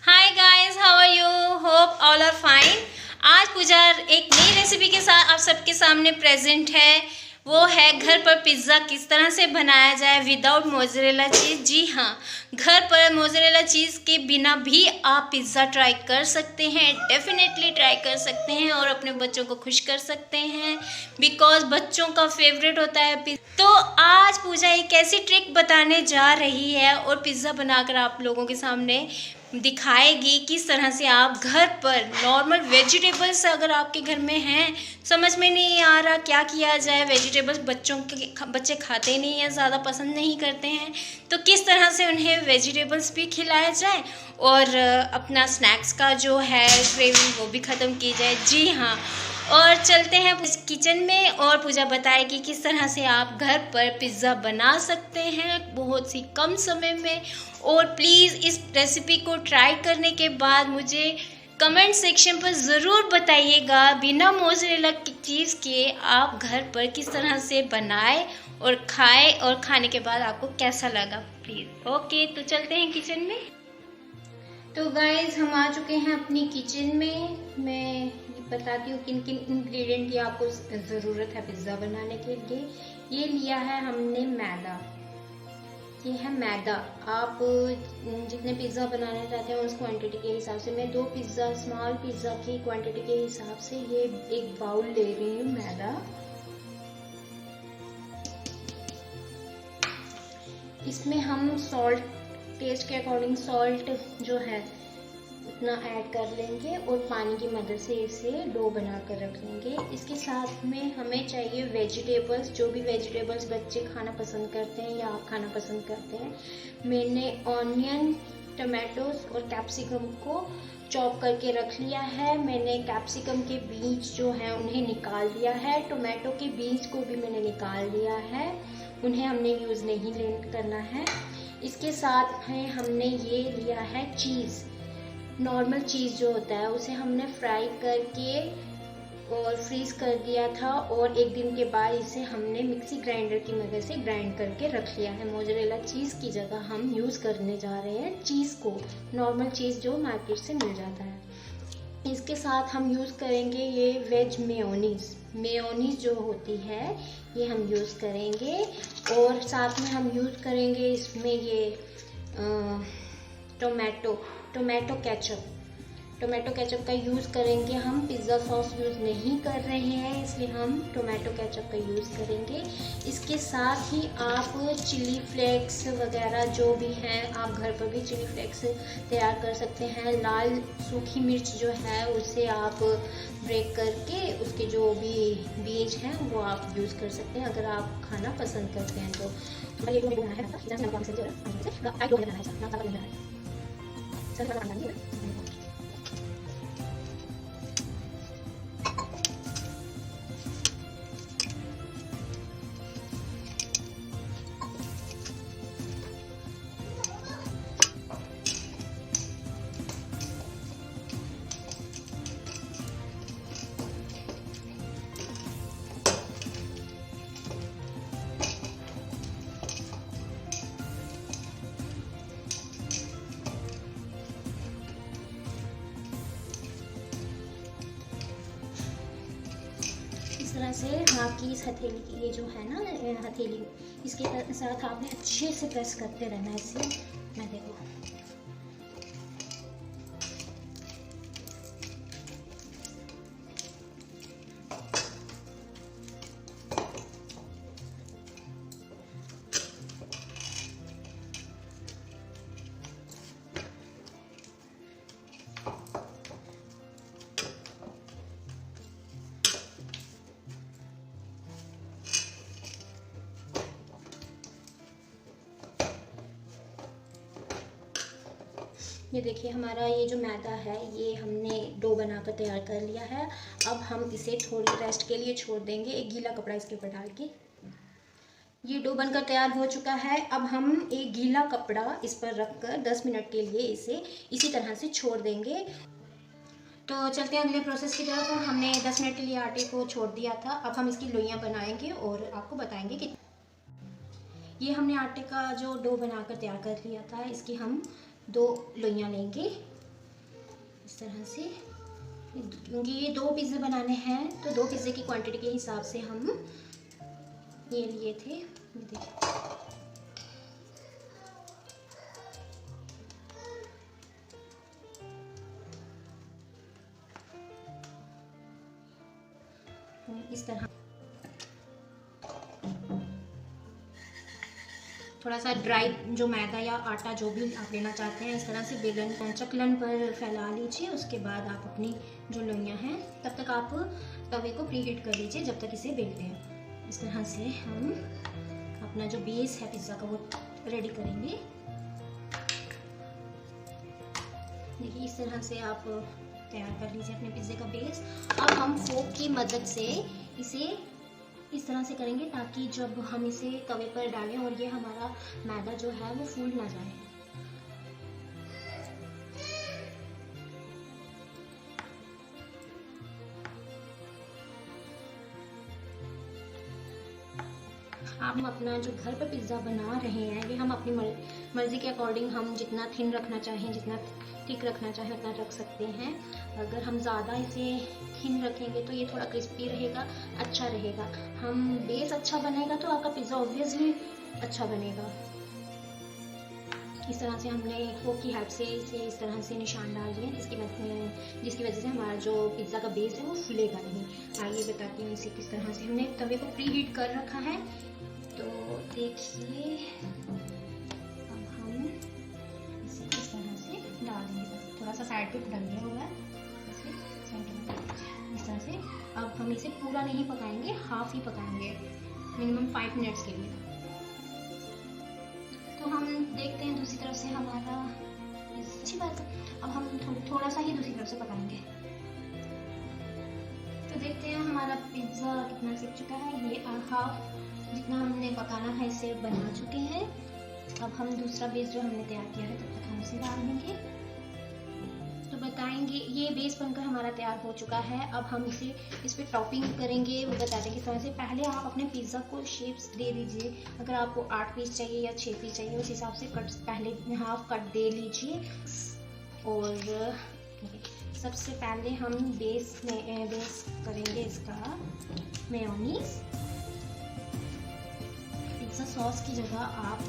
Hi guys, how are you? Hope all are fine. आज पूजा एक नई रेसिपी के साथ आप सबके सामने प्रेजेंट है। वो है घर पर पिज़्ज़ा किस तरह से बनाया जाए विदाउट मोज़रेला चीज़। जी हाँ, घर पर मोज़रेला चीज़ के बिना भी आप पिज़्ज़ा ट्राई कर सकते हैं, डेफिनेटली ट्राई कर सकते हैं और अपने बच्चों को खुश कर सकते हैं बिकॉज बच्चों का फेवरेट होता है पिज़्ज़ा। तो आज पूजा एक ऐसी ट्रिक बताने जा रही है और पिज़्ज़ा बनाकर आप लोगों के सामने दिखाएगी किस तरह से आप घर पर नॉर्मल वेजिटेबल्स अगर आपके घर में हैं, समझ में नहीं आ रहा क्या किया जाए, वेजिटेबल्स बच्चे खाते नहीं हैं, ज़्यादा पसंद नहीं करते हैं, तो किस तरह से उन्हें वेजिटेबल्स भी खिलाया जाए और अपना स्नैक्स का जो है क्रेविंग वो भी ख़त्म की जाए। जी हाँ, और चलते हैं किचन में और पूजा बताएगी किस तरह से आप घर पर पिज़्ज़ा बना सकते हैं बहुत सी कम समय में। और प्लीज़ इस रेसिपी को ट्राई करने के बाद मुझे कमेंट सेक्शन पर ज़रूर बताइएगा बिना मोज़रेला की चीज़ के आप घर पर किस तरह से बनाए और खाए और खाने के बाद आपको कैसा लगा प्लीज़। ओके, तो चलते हैं किचन में। तो गाइज हम आ चुके हैं अपनी किचन में। मैं बताती हूँ किन किन इंग्रेडिएंट की आपको ज़रूरत है पिज़्ज़ा बनाने के लिए। ये लिया है हमने मैदा, ये है मैदा। आप जितने पिज़्ज़ा बनाना चाहते हैं उस क्वांटिटी के हिसाब से, मैं 2 पिज़्ज़ा स्मॉल पिज़्ज़ा की क्वांटिटी के हिसाब से ये एक बाउल ले रही हूँ मैदा। इसमें हम सॉल्ट, टेस्ट के अकॉर्डिंग सॉल्ट जो है उतना ऐड कर लेंगे और पानी की मदद से इसे डो बना कर रख लेंगे। इसके साथ में हमें चाहिए वेजिटेबल्स, जो भी वेजिटेबल्स बच्चे खाना पसंद करते हैं या आप खाना पसंद करते हैं। मैंने ऑनियन, टमाटोस और कैप्सिकम को चॉप करके रख लिया है। मैंने कैप्सिकम के बीज जो हैं उन्हें निकाल लिया है। टोमेटो के बीज को भी मैंने निकाल लिया है, उन्हें हमने यूज़ नहीं करना है। इसके साथ में हमने ये लिया है चीज़, नॉर्मल चीज़ जो होता है उसे हमने फ्राई करके और फ्रीज़ कर दिया था और एक दिन के बाद इसे हमने मिक्सी ग्राइंडर की मदद से ग्राइंड करके रख लिया है। मोज़रेला चीज़ की जगह हम यूज़ करने जा रहे हैं चीज़ को, नॉर्मल चीज़ जो मार्केट से मिल जाता है। इसके साथ हम यूज़ करेंगे ये वेज मेयोनीज़, मेयोनीज़ जो होती है ये हम यूज़ करेंगे। और साथ में हम यूज़ करेंगे इसमें ये टोमेटो केचप का यूज़ करेंगे हम। पिज़्ज़ा सॉस यूज़ नहीं कर रहे हैं इसलिए हम टोमेटो केचप का यूज़ करेंगे। इसके साथ ही आप चिली फ्लेक्स वगैरह जो भी हैं, आप घर पर भी चिली फ्लेक्स तैयार कर सकते हैं। लाल सूखी मिर्च जो है उसे आप ब्रेक करके उसके जो भी बीज हैं वो आप यूज़ कर सकते हैं अगर आप खाना पसंद करते हैं तो। इस तरह से आपकी इस हथेली की ये जो है ना हथेली, इसके साथ आपने अच्छे से प्रेस करते रहना है इसे। मैं देखो ये देखिए हमारा ये जो मैदा है ये हमने डो बनाकर तैयार कर लिया है। अब हम इसे थोड़ी रेस्ट के लिए छोड़ देंगे, एक गीला कपड़ा इसके ऊपर डाल के। ये डो बनकर तैयार हो चुका है। अब हम एक गीला कपड़ा इस पर रखकर 10 मिनट के लिए इसे इसी तरह से छोड़ देंगे। तो चलते हैं अगले प्रोसेस की तरफ। हमने 10 मिनट के लिए आटे को छोड़ दिया था, अब हम इसकी लोइयाँ बनाएंगे और आपको बताएंगे कि ये हमने आटे का जो डो बनाकर तैयार कर लिया था, इसकी हम 2 लोइयाँ लेंगे इस तरह से, क्योंकि ये 2 पिज़्ज़े बनाने हैं तो 2 पिज़्ज़े की क्वांटिटी के हिसाब से हम ये लिए थे। ये देखिए, इस तरह थोड़ा सा ड्राई जो मैदा या आटा जो भी आप लेना चाहते हैं, इस तरह से बेलन चकलन पर फैला लीजिए। उसके बाद आप अपनी जो लोइयाँ हैं, तब तक आप तवे को प्री हीट कर लीजिए जब तक इसे बेलते हैं। इस तरह से हम अपना जो बेस है पिज़्ज़ा का वो रेडी करेंगे। देखिए, इस तरह से आप तैयार कर लीजिए अपने पिज़्ज़े का बेस। अब हम फोक की मदद से इसे इस तरह से करेंगे ताकि जब हम इसे तवे पर डालें और ये हमारा मैदा जो है वो फूल ना जाए। हम अपना जो घर पर पिज़्ज़ा बना रहे हैं, ये हम अपनी मर्ज़ी के अकॉर्डिंग हम जितना थिन रखना चाहें, जितना थिक रखना चाहें उतना रख सकते हैं। अगर हम ज़्यादा इसे थिन रखेंगे तो ये थोड़ा क्रिस्पी रहेगा, अच्छा रहेगा। हम बेस अच्छा बनेगा तो आपका पिज़्ज़ा ऑब्वियसली अच्छा बनेगा। इस तरह से हमने फोक की हेल्प से इसे इस तरह से निशान डाल दिए, जिसकी वजह से हमारा जो पिज़्ज़ा का बेस है वो फूलेगा नहीं। आइए बताती हूँ इसे किस तरह से। हमने तवे को प्री हीट कर रखा है, तो देखिए अब हम इसे इस तरह से डाल देंगे। थोड़ा सा साइड पे डल गया हुआ है, इसे सेंटर में इस तरह से। अब हम इसे पूरा नहीं पकाएंगे, हाफ ही पकाएंगे, मिनिमम 5 मिनट्स के लिए। तो हम देखते हैं दूसरी तरफ से हमारा, अच्छी बात है। अब हम थोड़ा सा ही दूसरी तरफ से पकाएंगे। तो देखते हैं हमारा पिज़्ज़ा कितना सीख चुका है। ये हाफ जितना हमने पकाना है इसे बना चुके हैं। अब हम दूसरा बेस जो हमने तैयार किया है तब तक हम इसे डाल देंगे। तो बताएंगे, ये बेस बनकर हमारा तैयार हो चुका है। अब हम इस पर टॉपिंग करेंगे, वो बताते हैं किस तरह से। पहले आप अपने पिज़्ज़ा को शेप्स दे दीजिए। अगर आपको 8 पीस चाहिए या 6 पीस चाहिए, उस हिसाब से कट पहले हाफ कट दे लीजिए। और सबसे पहले हम बेस करेंगे इसका मेयोनीज। पिज़्ज़ा सॉस की जगह आप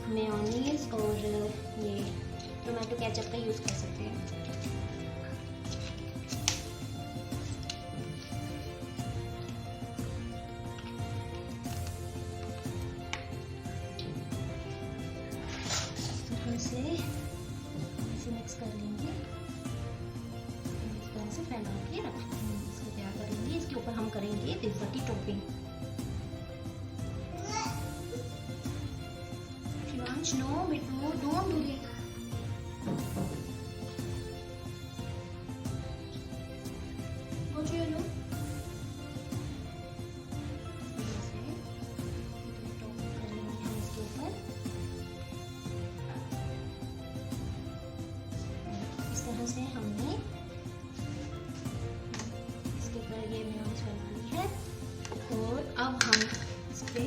मेयोनीज और ये टोमेटो केचप का यूज़ कर सकते हैं। इसे मिक्स कर लेंगे, इस तरह से फैला के इसको तैयार करेंगे। इसके ऊपर हम करेंगे पिज़्ज़ा की टॉपिंग। शिवांश, नो बेटू, don't do that. Go to your room. इस तरह से हमने इसके ऊपर ये मेयोनीज बना ली है। और अब हम इस पे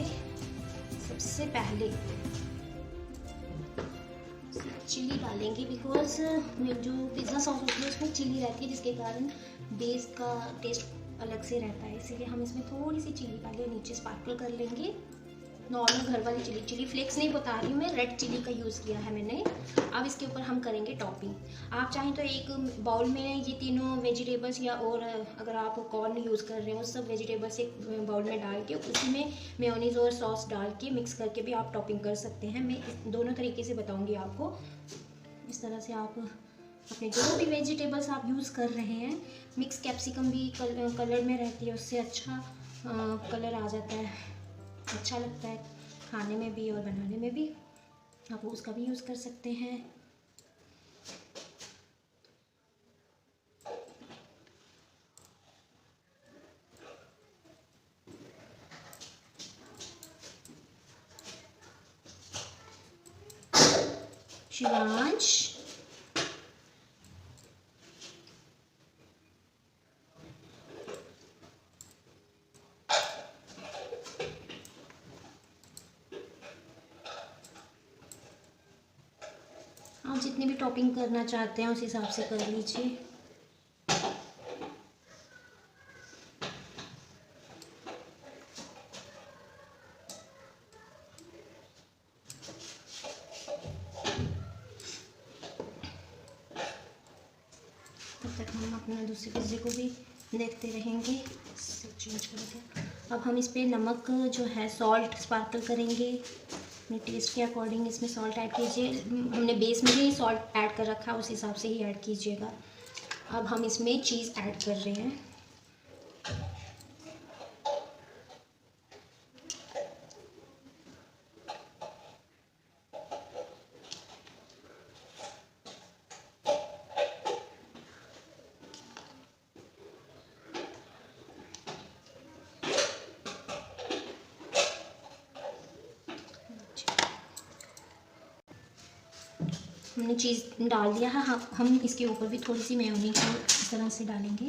सबसे पहले चिली डालेंगे, बिकॉज जो पिज़्ज़ा सॉस होती है उसमें चिली रहती है, जिसके कारण बेस का टेस्ट अलग से रहता है। इसीलिए हम इसमें थोड़ी सी चिली पहले नीचे स्पार्कल कर लेंगे। नॉर्मल घर वाली चिली फ्लेक्स नहीं बता रही हूँ मैं, रेड चिली का यूज़ किया है मैंने। अब इसके ऊपर हम करेंगे टॉपिंग। आप चाहें तो एक बाउल में ये तीनों वेजिटेबल्स, या और अगर आप कॉर्न यूज़ कर रहे हो, सब वेजिटेबल्स एक बाउल में डाल के उसी में मेयोनीज और सॉस डाल के मिक्स करके भी आप टॉपिंग कर सकते हैं। मैं दोनों तरीके से बताऊँगी आपको। इस तरह से आप अपने जो भी वेजिटेबल्स आप यूज़ कर रहे हैं, मिक्स कैप्सिकम भी कलर में रहती है, उससे अच्छा कलर आ जाता है, अच्छा लगता है खाने में भी और बनाने में भी। आप उसका भी यूज़ कर सकते हैं। शिवांश, आप जितनी भी टॉपिंग करना चाहते हैं उस हिसाब से कर लीजिए। तब तक हम अपना दूसरे पिज़्ज़े को भी देखते रहेंगे। इससे चेंज करके अब हम इस पर नमक जो है सॉल्ट स्पार्कल करेंगे। अपने टेस्ट के अकॉर्डिंग इसमें सॉल्ट ऐड कीजिए। हमने बेस में ही सॉल्ट ऐड कर रखा है, उस हिसाब से ही ऐड कीजिएगा। अब हम इसमें चीज़ ऐड कर रहे हैं। हमने चीज़ डाल दिया है। हम इसके ऊपर भी थोड़ी सी मेयोनीज को इस तरह से डालेंगे।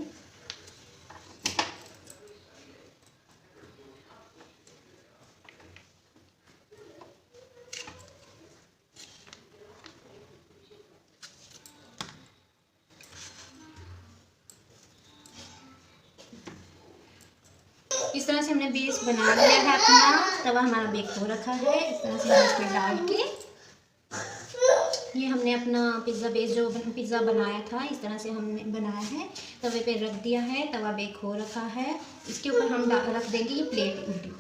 इस तरह से हमने बेस बना लिया है अपना। तवा हमारा बेक हो रखा है। इस तरह से हम इसमें डाल के ये हमने अपना पिज़्ज़ा बेस जो पिज़्ज़ा बनाया था इस तरह से हमने बनाया है, तवे पे रख दिया है। तवा बेक हो रखा है। इसके ऊपर हम रख देंगे ये प्लेट उल्टी।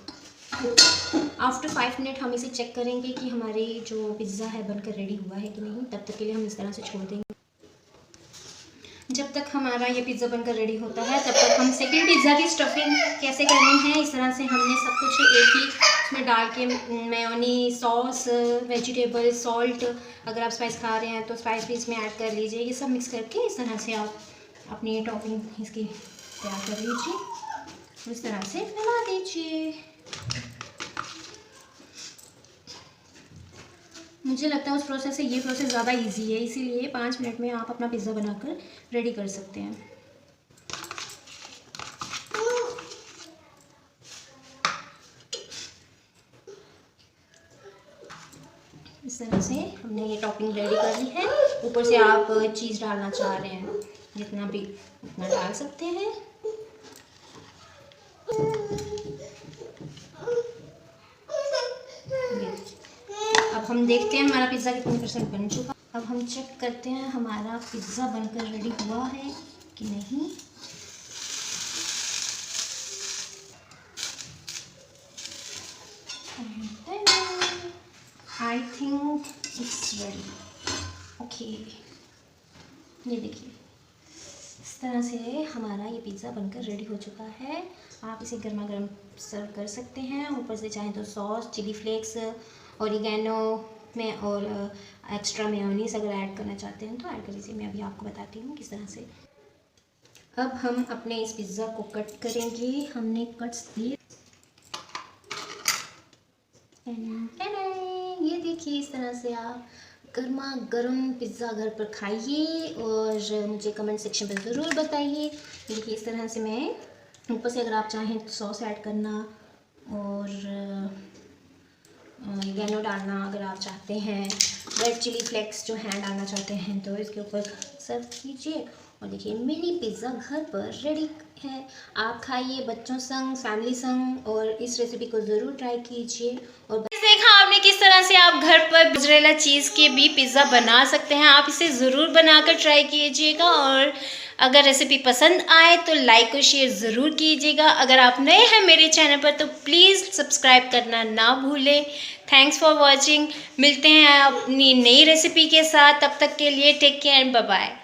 आफ्टर 5 मिनट हम इसे चेक करेंगे कि हमारे जो पिज़्ज़ा है बनकर रेडी हुआ है कि नहीं। तब तक के लिए हम इस तरह से छोड़ देंगे। जब तक हमारा ये पिज़्ज़ा बनकर रेडी होता है तब तक हम सेकंड पिज़्ज़ा की स्टफिंग कैसे करनी है। इस तरह से हमने सब कुछ एक ही उसमें डाल के मेयोनीज, सॉस, वेजिटेबल, सॉल्ट, अगर आप स्पाइस खा रहे हैं तो स्पाइस भी इसमें ऐड कर लीजिए। ये सब मिक्स करके इस तरह से आप अपनी टॉपिंग इसकी तैयार कर लीजिए। इस तरह से बना दीजिए। मुझे लगता है उस प्रोसेस से ये प्रोसेस ज़्यादा इजी है, इसीलिए 5 मिनट में आप अपना पिज़्ज़ा बनाकर रेडी कर सकते हैं। इस तरह से हमने ये टॉपिंग रेडी कर ली है। ऊपर से आप चीज़ डालना चाह रहे हैं जितना भी उतना डाल सकते हैं। अब हम देखते हैं हमारा पिज़्ज़ा कितने % बन चुका। अब हम चेक करते हैं हमारा पिज़्ज़ा बनकर रेडी हुआ है कि नहीं। I think it's ready. Okay, ये देखिए इस तरह से हमारा ये पिज़्ज़ा बनकर रेडी हो चुका है। आप इसे गर्मा गर्म सर्व कर सकते हैं। ऊपर से चाहें तो सॉस, चिली फ्लेक्स, ऑरिगेनो में और एक्स्ट्रा मेयोनीज अगर ऐड करना चाहते हैं तो ऐड कर लीजिए। मैं अभी आपको बताती हूँ किस तरह से। अब हम अपने इस पिज़्ज़ा को कट करेंगे। हमने कट्स दिए। ये देखिए इस तरह से आप गर्मा गर्म पिज़्ज़ा घर पर खाइए और मुझे कमेंट सेक्शन पर ज़रूर बताइए। देखिए इस तरह से मैं ऊपर से अगर आप चाहें तो सॉस ऐड करना और ऑरिगेनो डालना अगर आप चाहते हैं, रेड चिली फ्लेक्स जो हैं डालना चाहते हैं तो इसके ऊपर सर्व कीजिए। और देखिए मिनी पिज़्ज़ा घर पर रेडी है। आप खाइए बच्चों संग, फैमिली संग और इस रेसिपी को ज़रूर ट्राई कीजिए। और देखा आपने किस तरह से आप घर पर मोज़रेला चीज़ के भी पिज़्ज़ा बना सकते हैं। आप इसे ज़रूर बनाकर ट्राई कीजिएगा और अगर रेसिपी पसंद आए तो लाइक और शेयर ज़रूर कीजिएगा। अगर आप नए हैं मेरे चैनल पर तो प्लीज़ सब्सक्राइब करना ना भूलें। Thanks for watching. मिलते हैं अपनी नई रेसिपी के साथ। तब तक के लिए take care and bye bye.